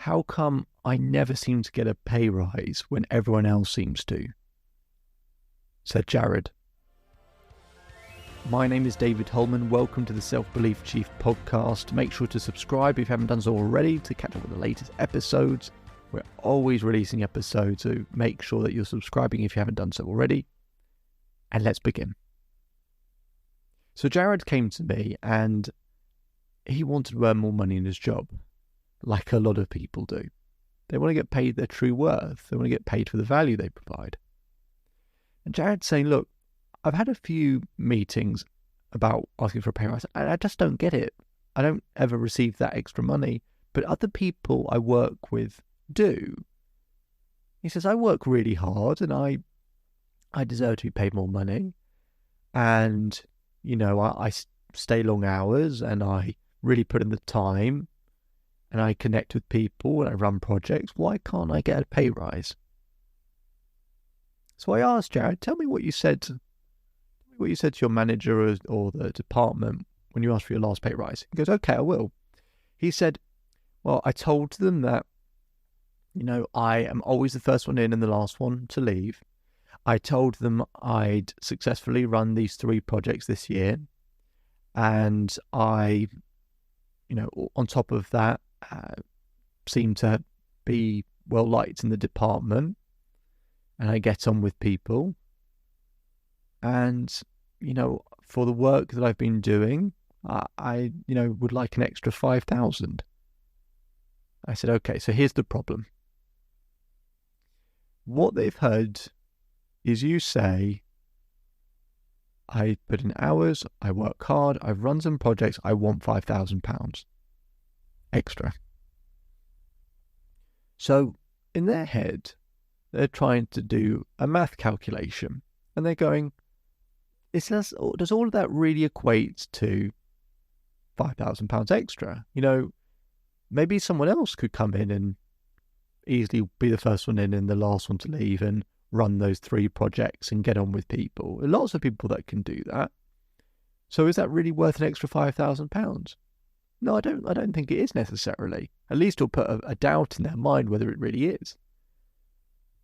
how come I never seem to get a pay rise when everyone else seems to? Said Jared. My name is David Holman. Welcome to the Self-Belief Chief podcast. Make sure to subscribe if you haven't done so already to catch up with the latest episodes. We're always releasing episodes, so make sure that you're subscribing if you haven't done so already. And let's begin. So Jared came to me and he wanted to earn more money in his job, like a lot of people do. They want to get paid their true worth. They want to get paid for the value they provide. And Jared's saying, look, I've had a few meetings about asking for a pay rise, and I just don't get it. I don't ever receive that extra money, but other people I work with do. He says, I work really hard and I deserve to be paid more money. And, I stay long hours and I really put in the time and I connect with people and I run projects. Why can't I get a pay rise? So I asked Jared, tell me what you said to your manager or the department when you asked for your last pay rise. He goes, okay, I will. He said, well, I told them that, I am always the first one in and the last one to leave. I told them I'd successfully run these 3 projects this year. And I, on top of that, seem to be well liked in the department. And I get on with people. And, for the work that I've been doing, I would like an extra 5,000. I said, okay, so here's the problem. What they've heard is you say, I put in hours, I work hard, I've run some projects, I want £5,000 extra. So in their head, they're trying to do a math calculation and they're going, does all of that really equate to £5,000 extra? Maybe someone else could come in and easily be the first one in and the last one to leave and run those 3 projects and get on with people. Lots of people that can do that. So is that really worth an extra £5,000? No, I don't think it is necessarily. At least it'll put a doubt in their mind whether it really is.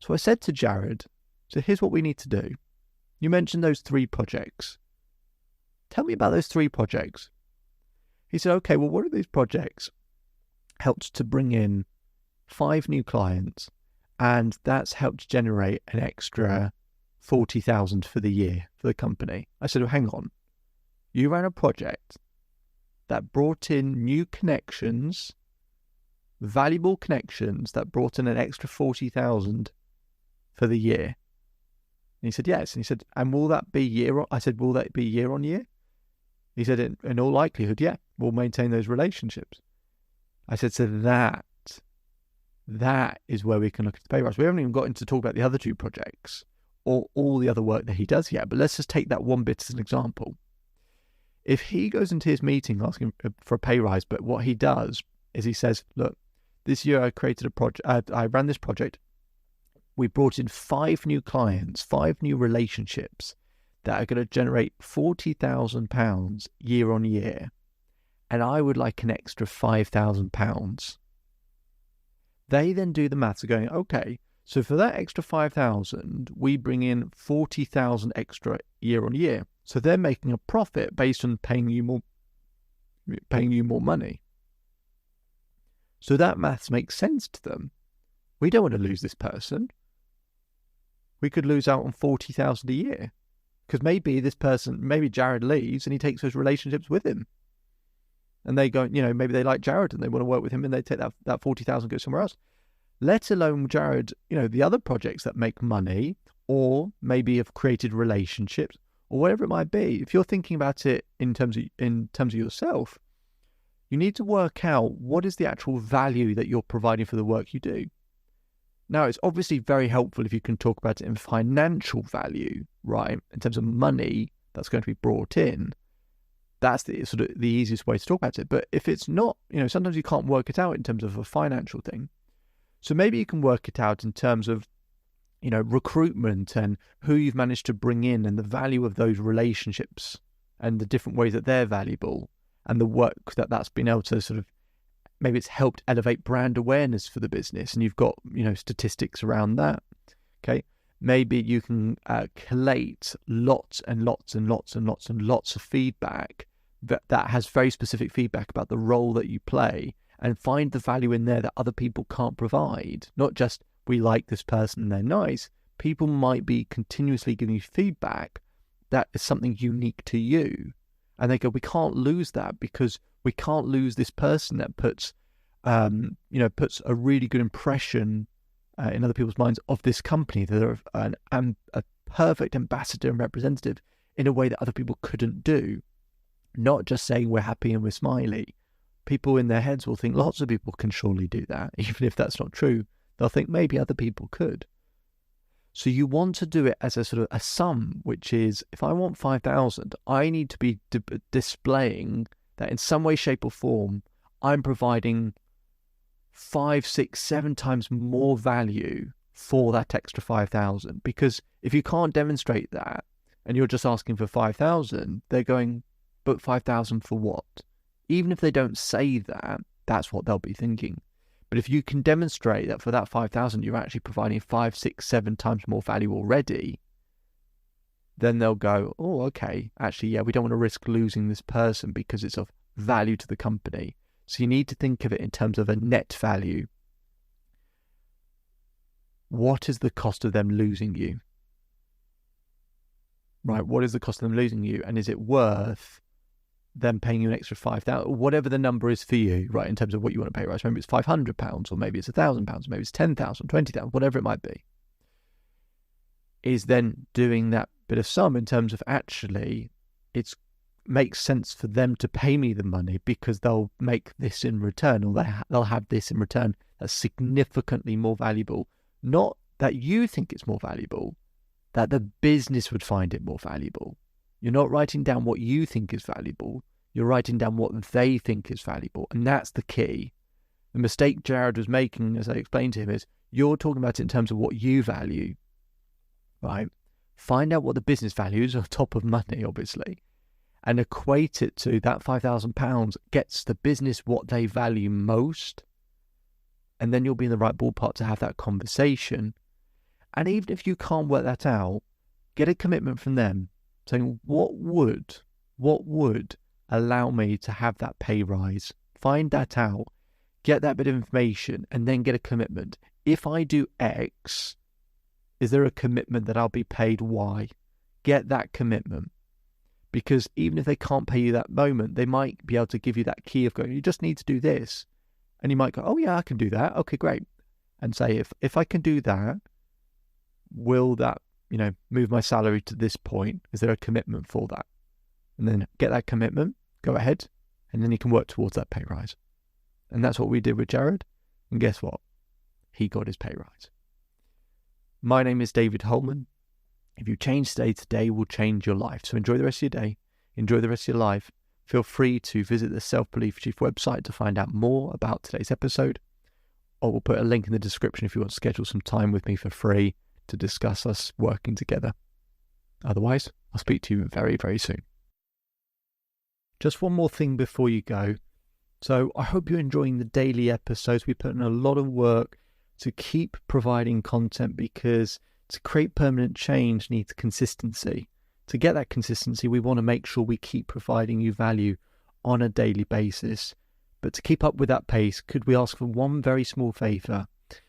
So I said to Jared, so here's what we need to do. You mentioned those 3 projects. Tell me about those 3 projects. He said, okay, well, what are these projects? Helped to bring in 5 new clients, and that's helped generate an extra 40,000 for the year for the company. I said, well, hang on. You ran a project that brought in new connections, valuable connections that brought in an extra 40,000 for the year. And he said, yes. And he said, and will that be year on? I said, will that be year on year? He said, in all likelihood, yeah, we'll maintain those relationships. I said, so that is where we can look at the pay rise. We haven't even got into talk about the other 2 projects or all the other work that he does yet, but let's just take that one bit as an example. If he goes into his meeting asking for a pay rise, but what he does is he says, look, this year I created a project, I ran this project. We brought in 5 new clients, 5 new relationships that are going to generate £40,000 year on year. And I would like an extra £5,000. They then do the maths of going, okay, so for that extra 5,000, we bring in 40,000 extra year on year. So they're making a profit based on paying you more money. So that maths makes sense to them. We don't want to lose this person. We could lose out on 40,000 a year because maybe Jared leaves and he takes those relationships with him. And they go, maybe they like Jared and they want to work with him and they take that 40,000 and go somewhere else. Let alone Jared, the other projects that make money or maybe have created relationships or whatever it might be. If you're thinking about it in terms of yourself, you need to work out what is the actual value that you're providing for the work you do. Now, it's obviously very helpful if you can talk about it in financial value, right? In terms of money that's going to be brought in. That's the sort of the easiest way to talk about it. But if it's not, sometimes you can't work it out in terms of a financial thing. So maybe you can work it out in terms of, recruitment and who you've managed to bring in and the value of those relationships and the different ways that they're valuable and the work that's been able to sort of maybe it's helped elevate brand awareness for the business, and you've got, statistics around that. Okay. Maybe you can collate lots and lots and lots and lots and lots of feedback that has very specific feedback about the role that you play, and find the value in there that other people can't provide. Not just, we like this person and they're nice. People might be continuously giving you feedback that is something unique to you. And they go, we can't lose that, because we can't lose this person that puts a really good impression in other people's minds of this company. They're a perfect ambassador and representative in a way that other people couldn't do. Not just saying we're happy and we're smiley. People in their heads will think lots of people can surely do that. Even if that's not true, they'll think maybe other people could. So you want to do it as a sort of a sum, which is, if I want 5,000, I need to be displaying that in some way, shape or form, I'm providing 5, 6, 7 times more value for that extra 5,000. Because if you can't demonstrate that and you're just asking for 5,000, they're going, but 5,000 for what? Even if they don't say that, that's what they'll be thinking. But if you can demonstrate that for that 5,000, you're actually providing 5, 6, 7 times more value already, then they'll go, oh, okay, actually, yeah, we don't want to risk losing this person because it's of value to the company. So you need to think of it in terms of a net value. What is the cost of them losing you? Right, what is the cost of them losing you? And is it worth them paying you an extra 5,000, or whatever the number is for you, right, in terms of what you want to pay, right? So maybe it's £500, or maybe it's £1,000, maybe it's 10,000, 20,000, whatever it might be. Is then doing that bit of sum in terms of, actually, it makes sense for them to pay me the money because they'll make this in return, or they'll have this in return that's significantly more valuable. Not that you think it's more valuable, that the business would find it more valuable. You're not writing down what you think is valuable. You're writing down what they think is valuable. And that's the key. The mistake Jared was making, as I explained to him, is you're talking about it in terms of what you value, right? Find out what the business values on top of money, obviously, and equate it to that £5,000 gets the business what they value most. And then you'll be in the right ballpark to have that conversation. And even if you can't work that out, get a commitment from them saying, what would allow me to have that pay rise? Find that out, get that bit of information, and then get a commitment. If I do X, is there a commitment that I'll be paid Y? Get that commitment. Because even if they can't pay you that moment, they might be able to give you that key of going, you just need to do this. And you might go, oh yeah, I can do that. Okay, great. And say, if I can do that, will that, move my salary to this point? Is there a commitment for that? And then get that commitment, go ahead, and then you can work towards that pay rise. And that's what we did with Jared. And guess what? He got his pay rise. My name is David Holman. If you change today will change your life. So enjoy the rest of your day. Enjoy the rest of your life. Feel free to visit the Self-Belief Chief website to find out more about today's episode. Or we'll put a link in the description if you want to schedule some time with me for free to discuss us working together. Otherwise, I'll speak to you very, very soon. Just one more thing before you go. So I hope you're enjoying the daily episodes. We put in a lot of work to keep providing content, because to create permanent change needs consistency. To get that consistency, we want to make sure we keep providing you value on a daily basis. But to keep up with that pace, could we ask for one very small favour?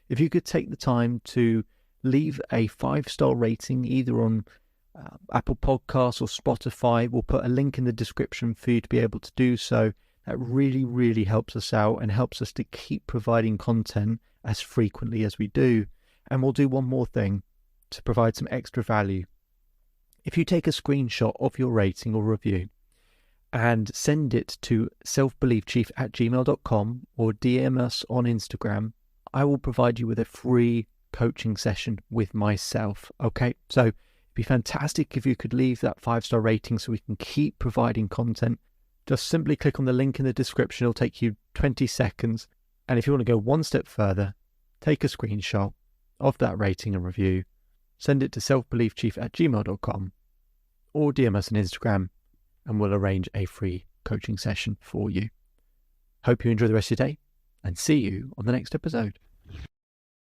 If you could take the time to leave a 5-star rating either on Apple Podcasts or Spotify. We'll put a link in the description for you to be able to do so. That really, really helps us out and helps us to keep providing content as frequently as we do. And we'll do one more thing to provide some extra value. If you take a screenshot of your rating or review and send it to selfbeliefchief@gmail.com or DM us on Instagram, I will provide you with a free coaching session with myself. Okay, so it'd be fantastic if you could leave that 5-star rating so we can keep providing content. Just simply click on the link in the description. It'll take you 20 seconds. And if you want to go one step further, take a screenshot of that rating and review, send it to selfbeliefchief@gmail.com or DM us on Instagram, and we'll arrange a free coaching session for you. Hope you enjoy the rest of your day, and see you on the next episode.